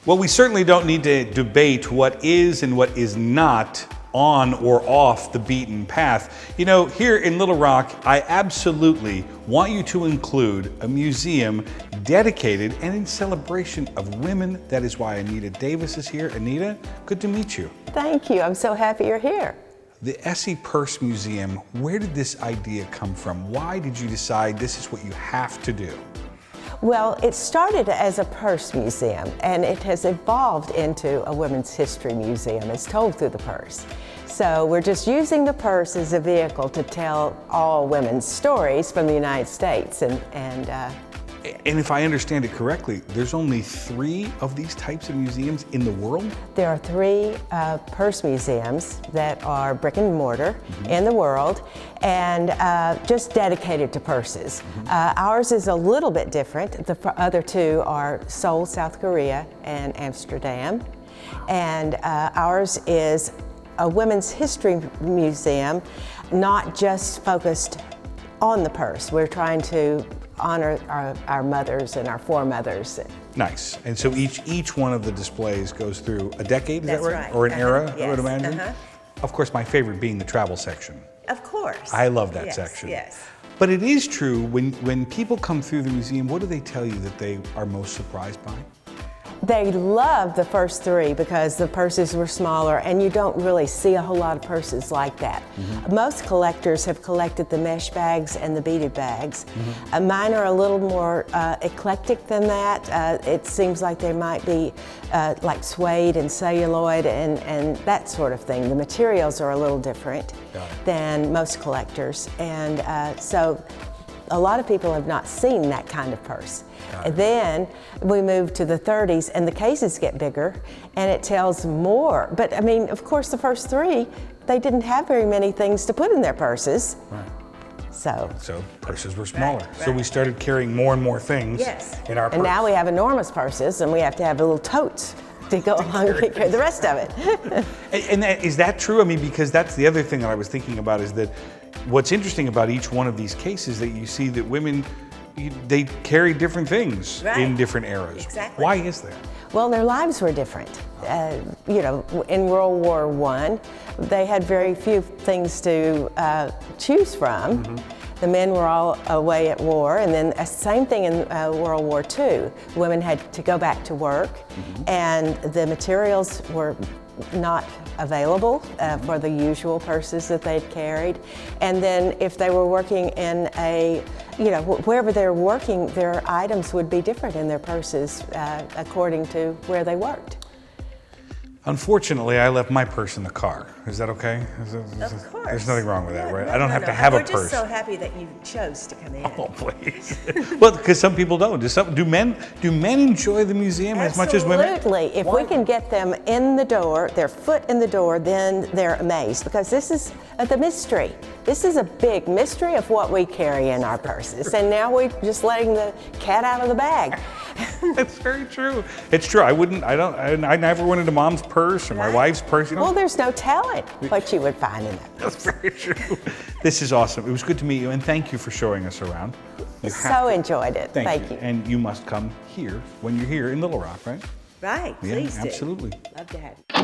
Well, we certainly don't need to debate what is and what is not on or off the beaten path. You know, here in Little Rock, I absolutely want you to include a museum dedicated and in celebration of women. That is why Anita Davis is here. Anita, good to meet you. Thank you. I'm so happy you're here. The Esse Purse Museum, where did this idea come from? Why did you decide this is what you have to do? Well, it started as a purse museum, and it has evolved into a women's history museum. It's told through the purse. So we're just using the purse as a vehicle to tell all women's stories from the United States. And if I understand it correctly, there's only 3 of these types of museums in the world? There are 3 purse museums that are brick and mortar in the world, and just dedicated to purses. Ours is a little bit different. The other 2 are Seoul, South Korea, and Amsterdam. And ours is a women's history museum, not just focused on the purse. We're trying to honor our mothers and our foremothers. Nice. And so each one of the displays goes through a decade, is That's that right? right. Or an era, Yes. I would imagine? Of course, my favorite being the travel section. Of course. I love that Yes, section. yes. But it is true, when people come through the museum, what do they tell you that they are most surprised by? They love the first 3 because the purses were smaller, and you don't really see a whole lot of purses like that. Most collectors have collected the mesh bags and the beaded bags. Mine are a little more eclectic than that. It seems like they might be like suede and celluloid and that sort of thing. The materials are a little different than most collectors, and so a lot of people have not seen that kind of purse. And then we move to the 30s, and the cases get bigger, and it tells more. But I mean, of course, the first 3, they didn't have very many things to put in their purses. Right. So purses were smaller. Right. So we started carrying more and more things in our purse. And now we have enormous purses, and we have to have little totes to go along and carry the rest of it. Is that true? I mean, because that's the other thing that I was thinking about, is that what's interesting about each one of these cases, that you see that women, they carry different things in different eras. Exactly. Why is that? Well, their lives were different. You know, in World War I, they had very few things to choose from. The men were all away at war, and then same thing in World War II. Women had to go back to work, and the materials were not available for the usual purses that they'd carried. And then if they were working in a, you know, wherever they're working, their items would be different in their purses according to where they worked. Unfortunately, I left my purse in the car. Is that okay? Of course. There's nothing wrong with that, right? I don't have to have a purse. We're just so happy that you chose to come in. Oh, please. Well, because some people don't. Do men enjoy the museum as much as women? Absolutely. If we can get them in the door, their foot in the door, then they're amazed, because this is the mystery. This is a big mystery of what we carry in our purses, and now we're just letting the cat out of the bag. That's very true. It's true. I never went into mom's purse or my wife's purse. You know? Well, there's no telling what you would find in that. That's very true. This is awesome. It was good to meet you, and thank you for showing us around. So enjoyed it. Thank you. And you must come here when you're here in Little Rock, right? Right, please do. Absolutely. Love to have you.